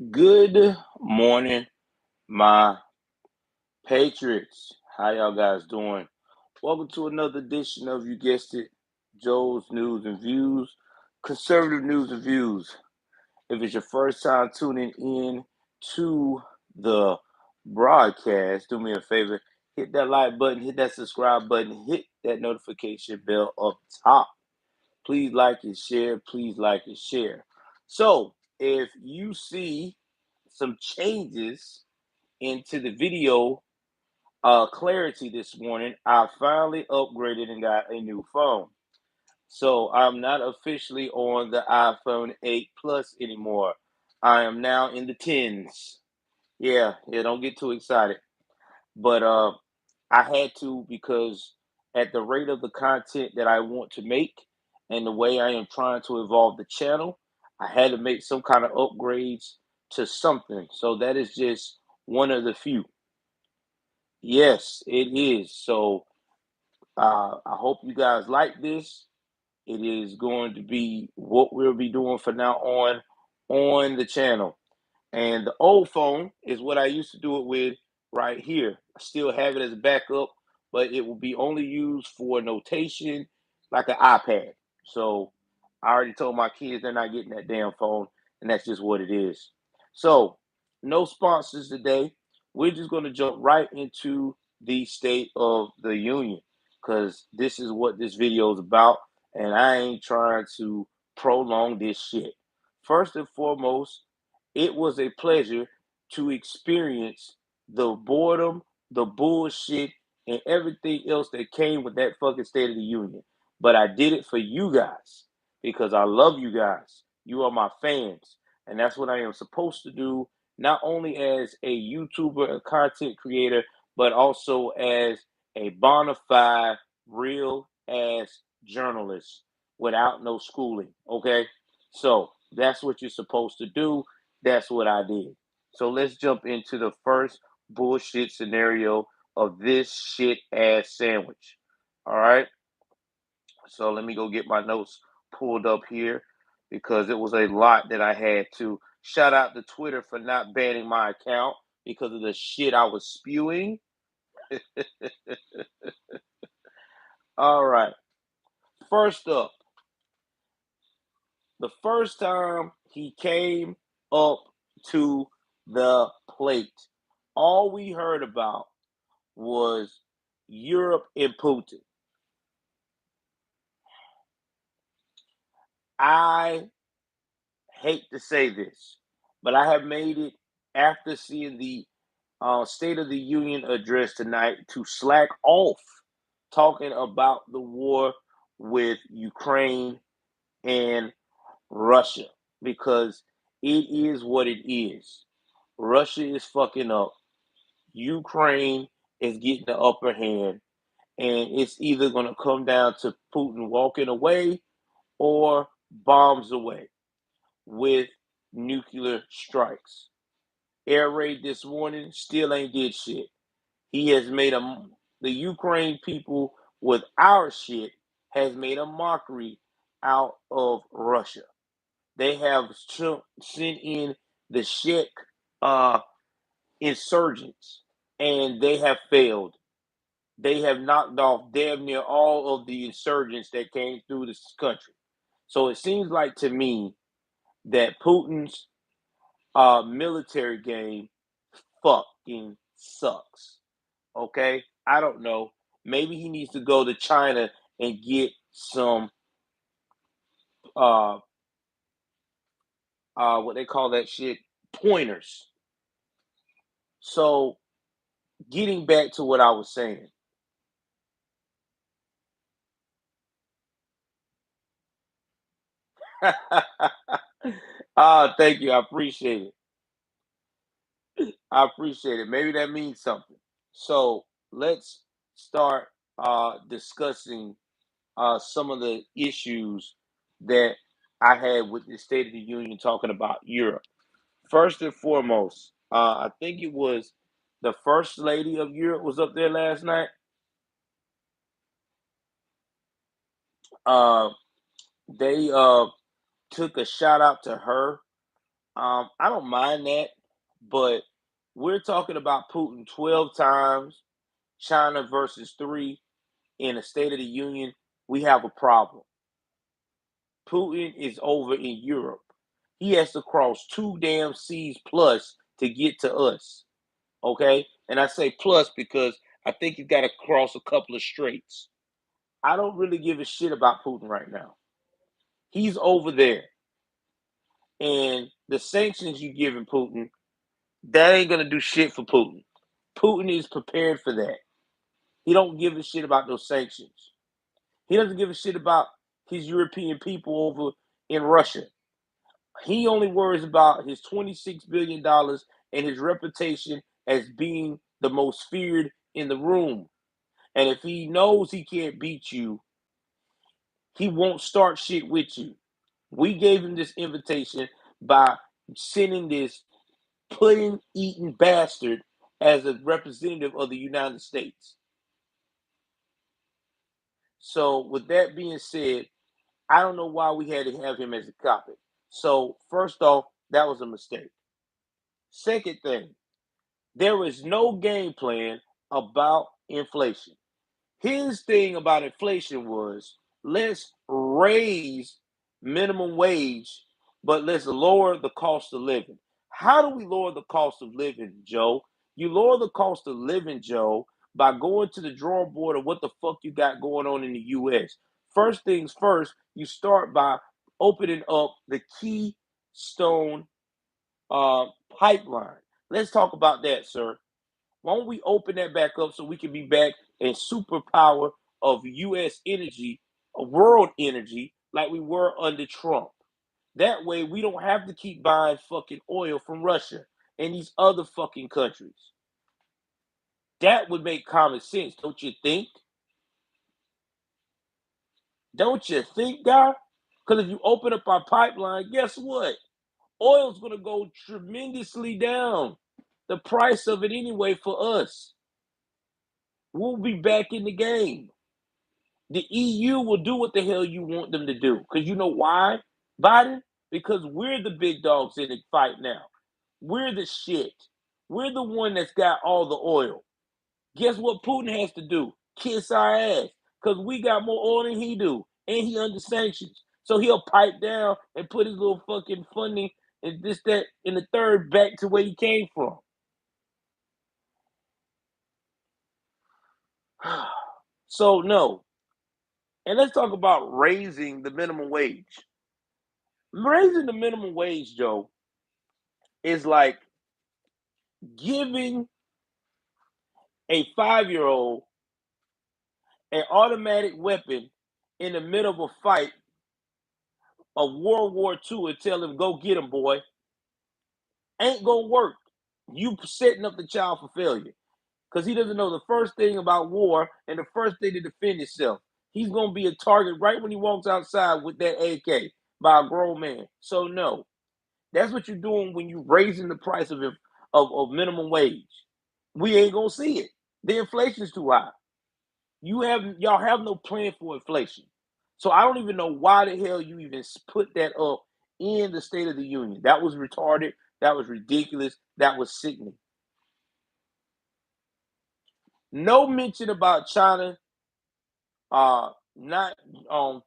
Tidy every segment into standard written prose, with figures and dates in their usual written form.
Good morning, my Patriots. How y'all guys doing? Welcome to another edition of, you guessed it, Joe's News and Views, conservative news and views. If it's your first time tuning in to the broadcast, do me a favor, hit that like button, hit that subscribe button, hit that notification bell up top. Please like and share. Please like and share. So, if you see some changes into the video clarity this morning, I finally upgraded and got a new phone. So I'm not officially on the iPhone 8 Plus anymore. I am now in the tens. Yeah, don't get too excited. But I had to, because at the rate of the content that I want to make and the way I am trying to evolve the channel, I had to make some kind of upgrades to something. So that is just one of the few. Yes, it is. So I hope you guys like this. It is going to be what we'll be doing from now on the channel. And the old phone is what I used to do it with right here. I still have it as a backup, but it will be only used for notation like an iPad. So I already told my kids they're not getting that damn phone, and that's just what it is. So, no sponsors today. We're just going to jump right into the State of the Union, because this is what this video is about, and I ain't trying to prolong this shit. First and foremost, it was a pleasure to experience the boredom, the bullshit, and everything else that came with that fucking State of the Union. But I did it for you guys because I love you guys. You are my fans. And that's what I am supposed to do, not only as a YouTuber, a content creator, but also as a bona fide, real ass journalist without no schooling. Okay? So that's what you're supposed to do. That's what I did. So let's jump into the first bullshit scenario of this shit ass sandwich. All right. So let me go get my notes pulled up here because it was a lot that I had to. Shout out to Twitter for not banning my account because of the shit I was spewing. All right. First up, the first time he came up to the plate, all we heard about was Europe and Putin. I hate to say this, but I have made it after seeing the State of the Union address tonight to slack off talking about the war with Ukraine and Russia, because it is what it is. Russia is fucking up. Ukraine is getting the upper hand, and it's either going to come down to Putin walking away or bombs away with nuclear strikes. Air raid this morning still ain't did shit. He has made the Ukraine people with our shit has made a mockery out of Russia. They have sent in the Czech uh, insurgents, and they have failed. They have knocked off damn near all of the insurgents that came through this country. So it seems like to me that Putin's military game fucking sucks. Okay? I don't know. Maybe he needs to go to China and get some uh what they call that shit, pointers. So getting back to what I was saying. Thank you. I appreciate it. I appreciate it. Maybe that means something. So let's start discussing some of the issues that I had with the State of the Union talking about Europe. First and foremost, I think it was the First Lady of Europe was up there last night. Uh, they took a shout out to her I don't mind that, but we're talking about Putin 12 times, China versus 3 in a State of the Union. We have a problem. Putin is over in Europe. He has to cross 2 damn seas plus to get to us. Okay? And I say plus because I think he's got to cross a couple of straits. I don't really give a shit about Putin right now. He's over there. And the sanctions you giving Putin, that ain't gonna do shit for Putin. Putin is prepared for that. He don't give a shit about those sanctions. He doesn't give a shit about his European people over in Russia. He only worries about his $26 billion and his reputation as being the most feared in the room. And if he knows he can't beat you, he won't start shit with you. We gave him this invitation by sending this pudding eating bastard as a representative of the United States. So, with that being said, I don't know why we had to have him as a topic. So, first off, that was a mistake. Second thing, there is no game plan about inflation. His thing about inflation was let's raise minimum wage, but let's lower the cost of living. How do we lower the cost of living, Joe? You lower the cost of living, Joe, by going to the drawing board of what the fuck you got going on in the US. First things first, you start by opening up the Keystone pipeline. Let's talk about that, sir. Why don't we open that back up so we can be back in superpower of US energy, world energy, like we were under Trump? That way we don't have to keep buying fucking oil from Russia and these other fucking countries. That would make common sense, don't you think? Don't you think, guy? Because if you open up our pipeline, guess what? Oil's going to go tremendously down. The price of it anyway for us. We'll be back in the game. The EU will do what the hell you want them to do. Because you know why, Biden? Because we're the big dogs in the fight now. We're the shit. We're the one that's got all the oil. Guess what Putin has to do? Kiss our ass. Because we got more oil than he do. And he under sanctions. So he'll pipe down and put his little fucking funding and this, that, and the third back to where he came from. So, no. And let's talk about raising the minimum wage. Raising the minimum wage, Joe, is like giving a 5-year-old an automatic weapon in the middle of a fight of World War II and tell him, go get him, boy. Ain't gonna work. You setting up the child for failure. Because he doesn't know the first thing about war and the first thing to defend himself. He's gonna be a target right when he walks outside with that AK by a grown man. So no. That's what you're doing when you're raising the price of minimum wage. We ain't gonna see it. The inflation's too high. Y'all have no plan for inflation. So I don't even know why the hell you even put that up in the State of the Union. That was retarded. That was ridiculous. That was sickening. No mention about China not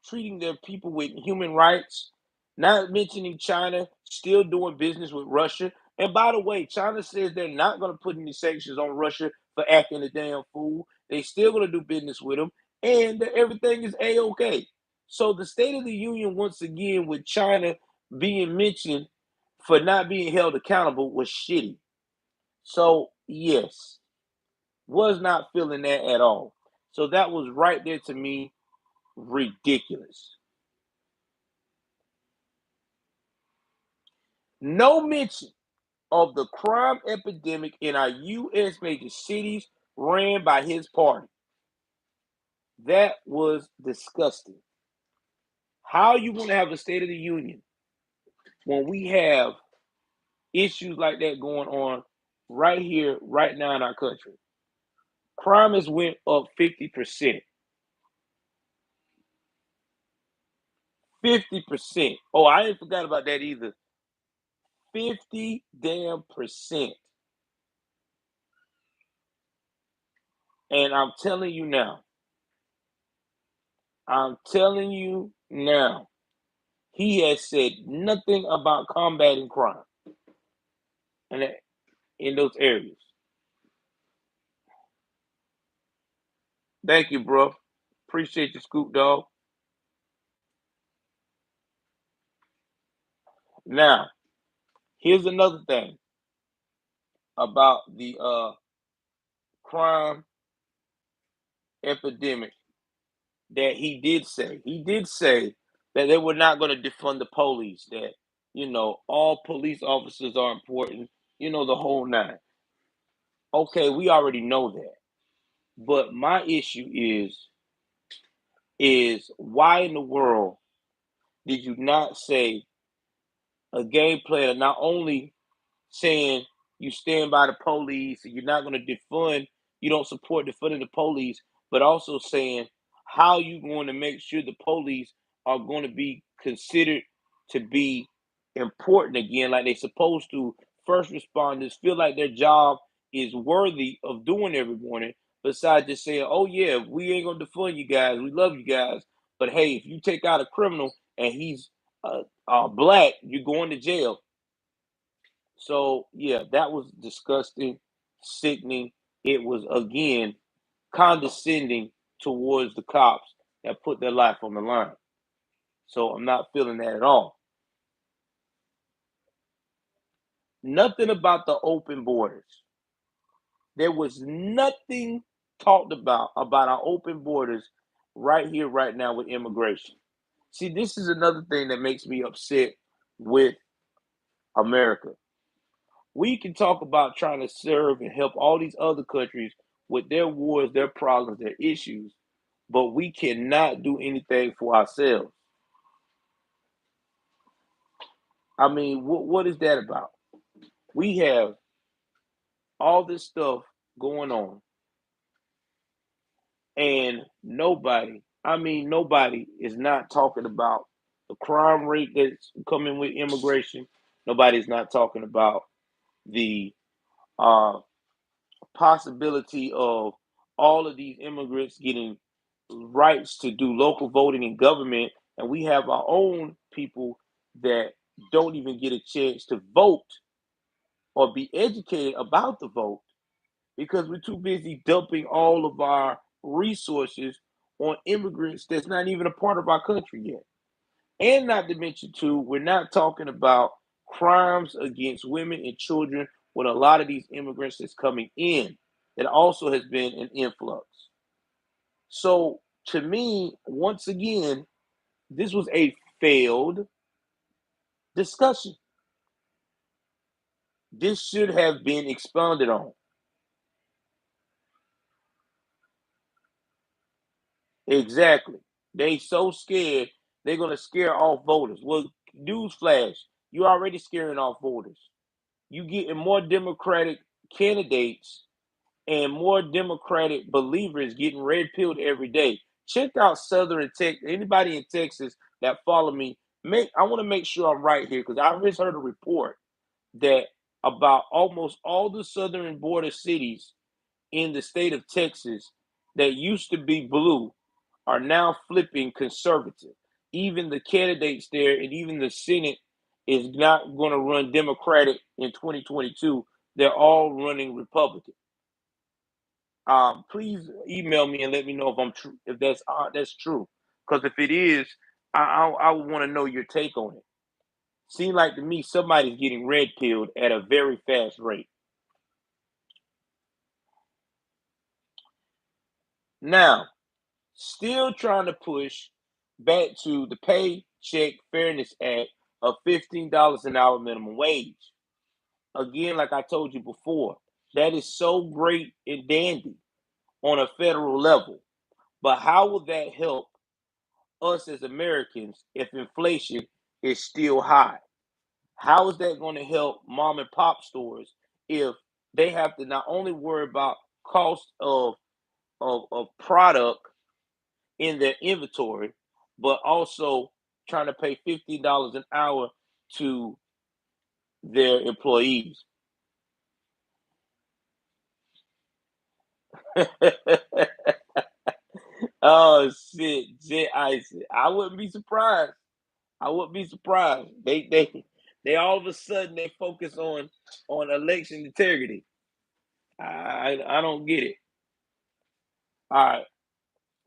treating their people with human rights, not mentioning China still doing business with Russia. And by the way, China says they're not going to put any sanctions on Russia for acting a damn fool. They still going to do business with them, and everything is a-okay. So the State of the Union once again with China being mentioned for not being held accountable was shitty. So yes, was not feeling that at all. So that was right there to me ridiculous. No mention of the crime epidemic in our U.S. major cities ran by his party. That was disgusting. How are you going to have a State of the Union when we have issues like that going on right here, right now in our country? Crime has went up 50%. 50%. Oh, I ain't forgot about that either. 50 damn percent. And I'm telling you now, he has said nothing about combating crime in, in those areas. Thank you, bro. Appreciate you, Scoop Dog. Now, here's another thing about the crime epidemic that he did say. He did say that they were not going to defund the police, that, all police officers are important, the whole nine. Okay, we already know that. But my issue is why in the world did you not say a game player not only saying you stand by the police and you're not going to defund, you don't support defunding the police, but also saying how you going to make sure the police are going to be considered to be important again, like they're supposed to. First responders feel like their job is worthy of doing every morning, besides just saying, oh yeah, we ain't going to defund you guys, we love you guys, but hey, if you take out a criminal and he's black, you're going to jail. So yeah, that was disgusting, sickening. It was again condescending towards the cops that put their life on the line. So I'm not feeling that at all. Nothing about the open borders. There was nothing talked about our open borders right here, right now with immigration. See, this is another thing that makes me upset with America. We can talk about trying to serve and help all these other countries with their wars, their problems, their issues, but we cannot do anything for ourselves. I mean, what is that about? We have all this stuff going on, and nobody is not talking about the crime rate that's coming with immigration. Nobody's not talking about the uh, possibility of all of these immigrants getting rights to do local voting in government, and we have our own people that don't even get a chance to vote or be educated about the vote because we're too busy dumping all of our resources on immigrants that's not even a part of our country yet. And not to mention, too, we're not talking about crimes against women and children with a lot of these immigrants that's coming in. That also has been an influx. So, to me, once again, this was a failed discussion. This should have been expounded on. Exactly. They so scared they're gonna scare off voters. Well, newsflash, you're already scaring off voters. You getting more Democratic candidates and more Democratic believers getting red pilled every day. Check out Southern Texas. Anybody in Texas that follow me, I want to make sure I'm right here because I just heard a report that about almost all the southern border cities in the state of Texas that used to be blue are now flipping conservative. Even the candidates there and even the Senate is not going to run Democratic in 2022. They're all running Republican. Please email me and let me know if I'm true, if that's true. Because if it is, I would want to know your take on it. Seems like to me somebody's getting red pilled at a very fast rate. Now, still trying to push back to the Paycheck Fairness Act of $15 an hour minimum wage. Again, like I told you before, that is so great and dandy on a federal level. But how will that help us as Americans if inflation is still high? How is that going to help mom and pop stores if they have to not only worry about cost of product in their inventory, but also trying to pay $15 an hour to their employees. Oh shit, I wouldn't be surprised. I wouldn't be surprised. They all of a sudden they focus on election integrity. I don't get it. All right.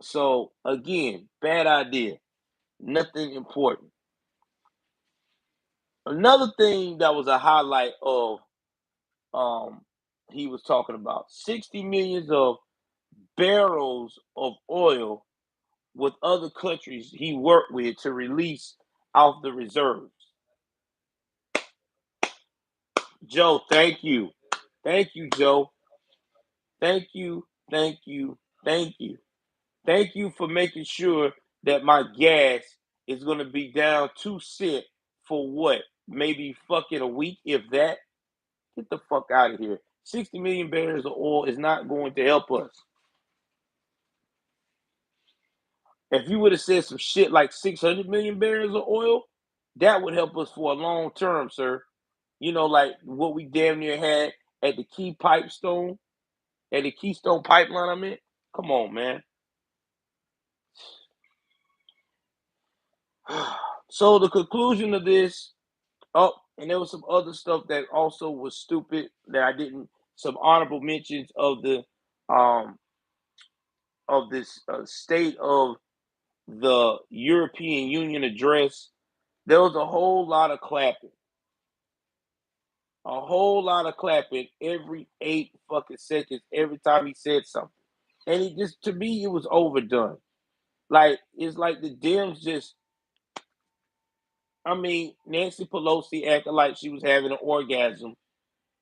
So again, bad idea. Nothing important. Another thing that was a highlight of um he was talking about 60 millions of barrels of oil with other countries he worked with to release off the reserves. Joe, thank you. Thank you, Joe. Thank you. Thank you. Thank you. Thank you for making sure that my gas is going to be down 2 cents for what? Maybe fucking a week, if that. Get the fuck out of here. 60 million barrels of oil is not going to help us. If you would have said some shit like 600 million barrels of oil, that would help us for a long term, sir. You know, like what we damn near had at the at the Keystone Pipeline, I mean. Come on, man. So the conclusion of this, oh, and there was some other stuff that also was stupid that I didn't, some honorable mentions um of this state of the European Union address. There was a whole lot of clapping every 8 fucking seconds every time he said something, and he just, to me, it was overdone. Like it's like the Dems just, I mean, Nancy Pelosi acted like she was having an orgasm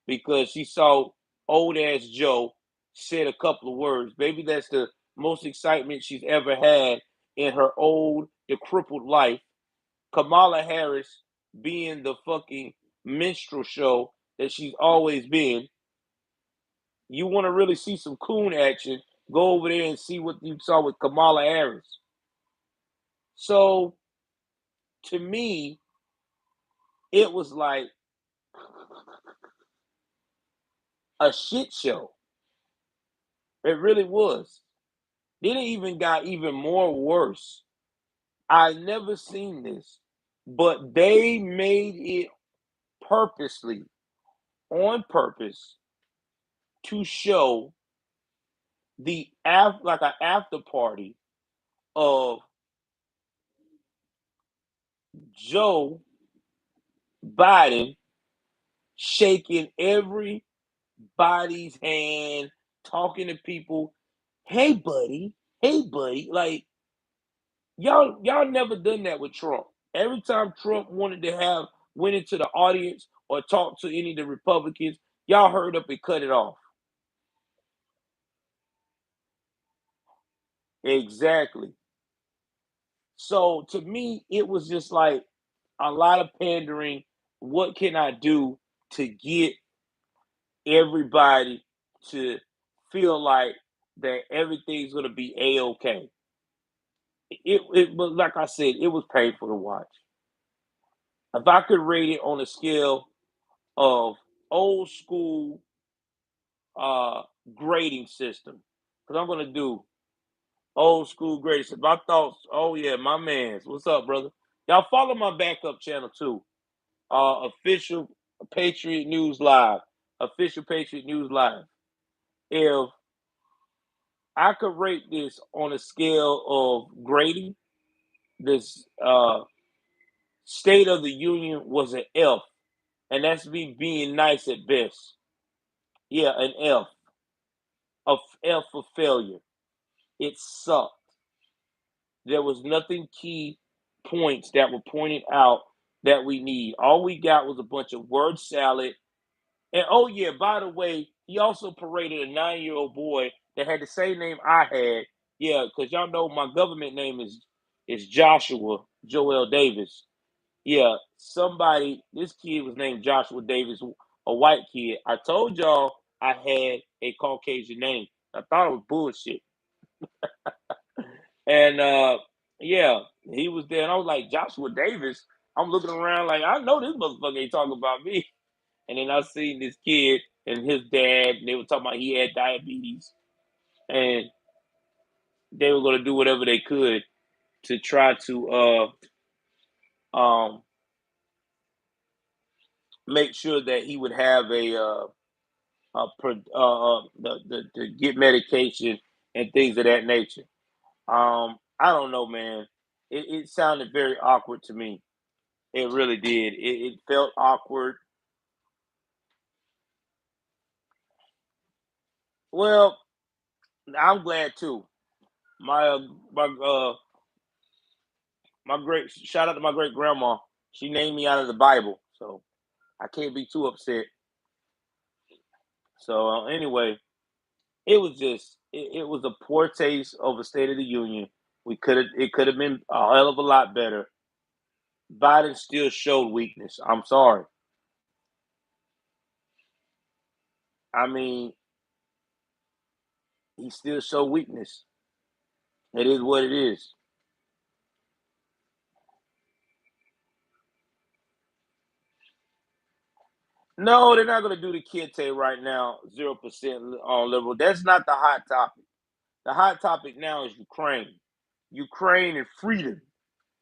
because she saw old ass Joe said a couple of words. Maybe that's the most excitement she's ever had in her old, decrepit life. Kamala Harris being the fucking minstrel show that she's always been. You want to really see some coon action? Go over there and see what you saw with Kamala Harris. So to me, it was like a shit show. It really was. Then it even got even more worse. I never seen this, but they made it purposely, on purpose, to show like an after party of Joe Biden shaking everybody's hand, talking to people. Hey buddy, like y'all never done that with Trump. Every time Trump wanted to went into the audience or talked to any of the Republicans, y'all heard up and cut it off. Exactly. So to me, it was just like a lot of pandering. What can I do to get everybody to feel like that everything's gonna be a-okay? It was, like I said, it was painful to watch. If I could rate it on a scale of old school uh grading system, because I'm gonna do old school grading system. My thoughts, oh yeah, my man's. What's up, brother? Y'all follow my backup channel too. Official Patriot News Live. Official Patriot News Live. If I could rate this on a scale of grading, this State of the Union was an F, and that's me being nice at best. Yeah, an F. A F for failure. It sucked. There was nothing key points that were pointed out that we need. All we got was a bunch of word salad. And oh yeah, by the way, he also paraded a 9-year-old boy that had the same name I had. Yeah, because y'all know my government name is Joshua Joel Davis. Yeah, this kid was named Joshua Davis, a white kid. I told y'all I had a Caucasian name. I thought it was bullshit. And yeah, he was there, and I was like, Joshua Davis. I'm looking around like, I know this motherfucker ain't talking about me. And then I seen this kid and his dad, and they were talking about he had diabetes, and they were going to do whatever they could to try to make sure that he would have to get medication and things of that nature. I don't know, man. It sounded very awkward to me. It really did. It felt awkward. Well, I'm glad too. My my my great shout out to my great grandma. She named me out of the Bible, so I can't be too upset. So anyway, it was a poor taste of a State of the Union. It could have been a hell of a lot better. Biden still showed weakness. I'm sorry. I mean, he still showed weakness. It is what it is. No, they're not going to do the Kente right now. 0% on liberal. That's not the hot topic. The hot topic now is Ukraine. Ukraine and freedom.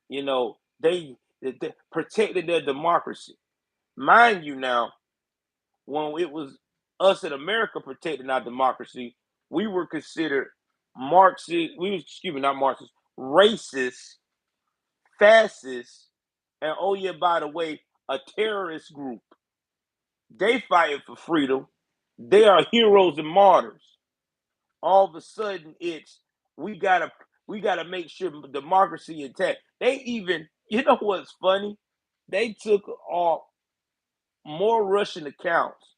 You know, they protected their democracy. Mind you, now when it was us in America protecting our democracy, we were considered Marxist. We was, excuse me, not Marxist, racist, fascist, and oh yeah, by the way, a terrorist group. They fighting for freedom. They are heroes and martyrs. All of a sudden, it's we gotta we gotta make sure democracy intact. They even, you know what's funny? They took off more Russian accounts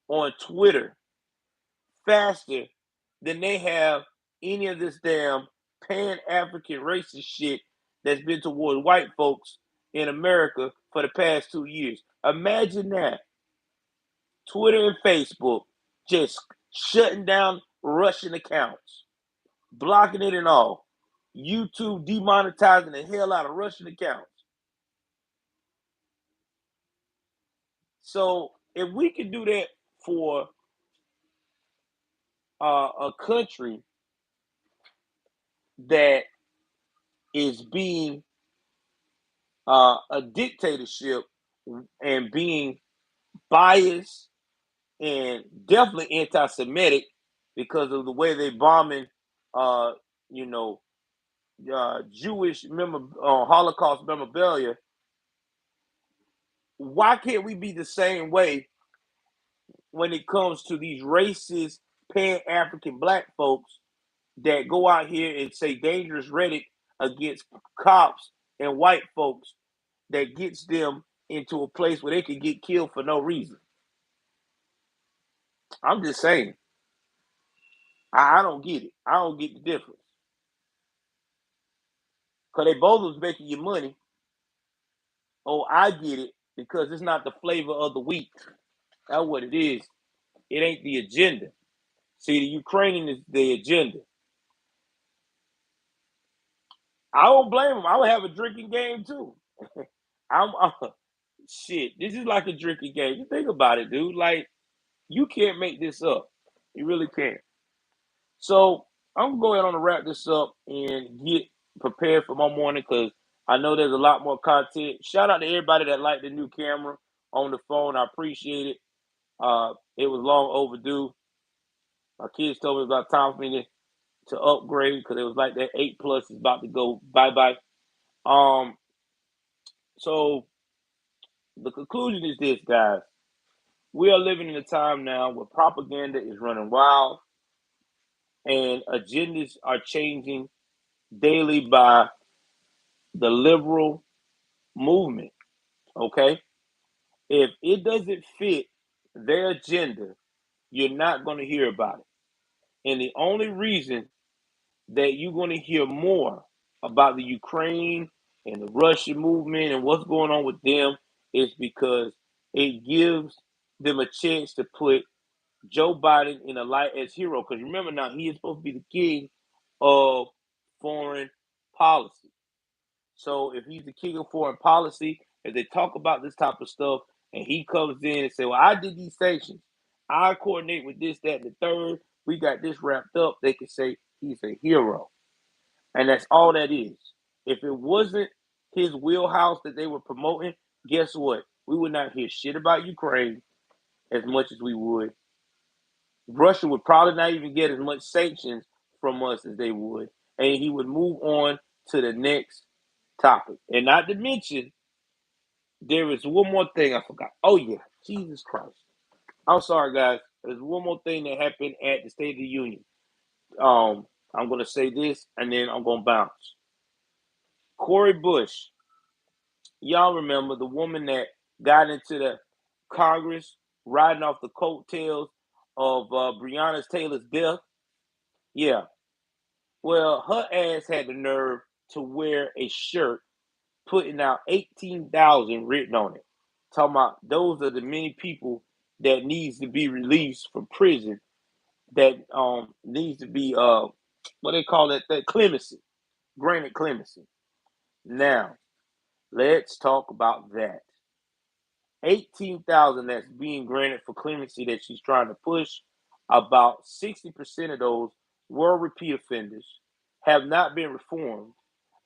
on Twitter faster than they have any of this damn pan African racist shit that's been toward white folks in America for the past 2 years. Imagine that. Twitter and Facebook just shutting down Russian accounts, blocking it and all. YouTube demonetizing the hell out of Russian accounts. So if we can do that for a country that is being a dictatorship and being biased and definitely anti-Semitic because of the way they bombing, uh, you know, Jewish Holocaust memorabilia. Why can't we be the same way when it comes to these racist Pan-African black folks that go out here and say dangerous rhetoric against cops and white folks that gets them into a place where they can get killed for no reason? I'm just saying. I don't get it. I don't get the difference. Because they both was making you money. Oh, I get it. Because it's not the flavor of the week. That's what it is. It ain't the agenda. See, the Ukrainian is the agenda. I don't blame them. I would have a drinking game too. I'm shit. This is like a drinking game. You think about it, dude. Like, you can't make this up. You really can't. So I'm going on to wrap this up and get prepared for my morning because I know there's a lot more content. Shout out to everybody that liked the new camera on the phone. I appreciate it. It was long overdue. My kids told me it was about time for me to upgrade because it was like that 8 plus is about to go bye bye. Um, so the conclusion is this, guys. We are living in a time now where propaganda is running wild and agendas are changing daily by the liberal movement. Okay. If it doesn't fit their agenda, you're not going to hear about it. And the only reason that you're going to hear more about the Ukraine and the Russian movement and what's going on with them is because it gives them a chance to put Joe Biden in a light as hero. Because remember now, he is supposed to be the king of foreign policy. So if he's the king of foreign policy, if they talk about this type of stuff, and he comes in and say, well, I did these sanctions. I coordinate with this, that, and the third. We got this wrapped up. They can say he's a hero. And that's all that is. If it wasn't his wheelhouse that they were promoting, guess what? We would not hear shit about Ukraine as much as we would. Russia would probably not even get as much sanctions from us as they would. And he would move on to the next topic. And not to mention, there is one more thing I forgot. Oh, yeah. Jesus Christ. I'm sorry, guys. There's one more thing that happened at the State of the Union. I'm going to say this, and then I'm going to bounce. Cori Bush. Y'all remember the woman that got into the Congress riding off the coattails of Breonna Taylor's death? Yeah. Well, her ass had the nerve to wear a shirt putting out 18,000 written on it. Talking about those are the many people that needs to be released from prison that needs to be what they call that clemency, granted clemency. Now, let's talk about that. 18,000 that's being granted for clemency that she's trying to push. About 60% of those were repeat offenders, have not been reformed,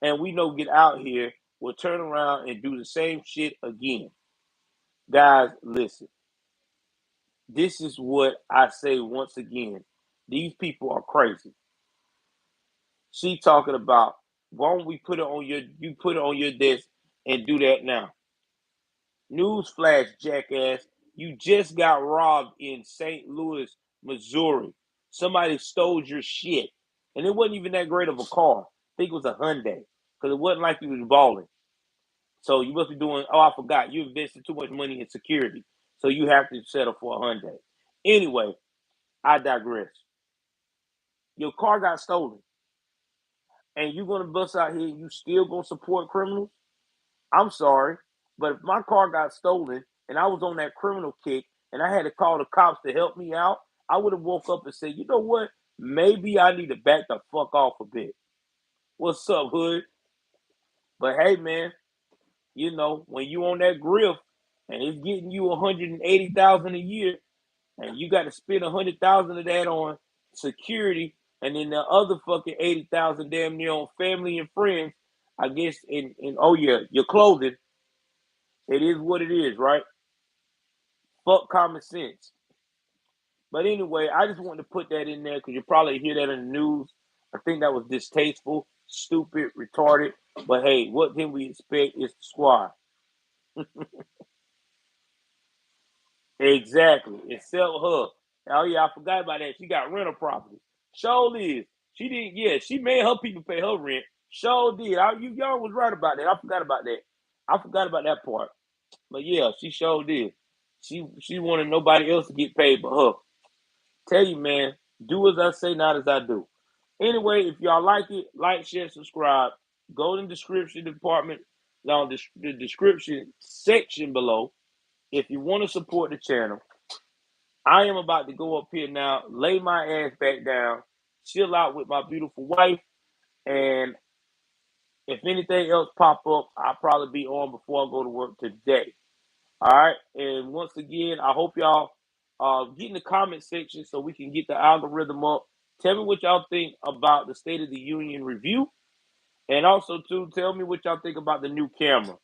and we know get out here will turn around and do the same shit again. Guys, listen. This is what I say once again. These people are crazy. She talking about, why don't we put it on your desk and do that now? Newsflash, jackass. You just got robbed in St. Louis, Missouri. Somebody stole your shit. And it wasn't even that great of a car. I think it was a Hyundai. Because it wasn't like you was balling. So you must be doing, oh, I forgot. You invested too much money in security. So you have to settle for a Hyundai. Anyway, I digress. Your car got stolen. And you're going to bust out here and you still going to support criminals? I'm sorry, but if my car got stolen and I was on that criminal kick and I had to call the cops to help me out, I would have woke up and said, you know what? Maybe I need to back the fuck off a bit. What's up, hood? But hey, man, you know, when you on that griff and it's getting you 180,000 a year and you got to spend 100,000 of that on security and then the other fucking 80,000 damn near on family and friends, I guess, in oh yeah, your clothing. It is what it is, right? Fuck common sense. But anyway, I just wanted to put that in there because you probably hear that in the news. I think that was distasteful, stupid, retarded. But hey, what can we expect? It's the squad. Exactly. Except her. Oh yeah, I forgot about that. She got rental property. Sure is. She did. Yeah, she made her people pay her rent. Sure did. Y'all was right about that. I forgot about that. I forgot about that part. But yeah, she sure did. She wanted nobody else to get paid but her. Tell you, man, do as I say, not as I do. Anyway, if y'all like it, like, share, subscribe. Go in the description department, down the description section below. If you want to support the channel, I am about to go up here now, lay my ass back down, chill out with my beautiful wife, and if anything else pop up, I'll probably be on before I go to work today. All right. And once again, I hope y'all get in the comment section so we can get the algorithm up. Tell me what y'all think about the State of the Union review. And also, too, tell me what y'all think about the new camera.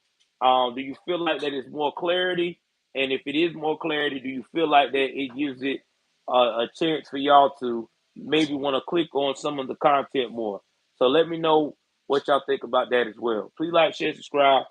Do you feel like that is more clarity? And if it is more clarity, do you feel like that it gives it a chance for y'all to maybe want to click on some of the content more? So let me know what y'all think about that as well. Please like, share, subscribe.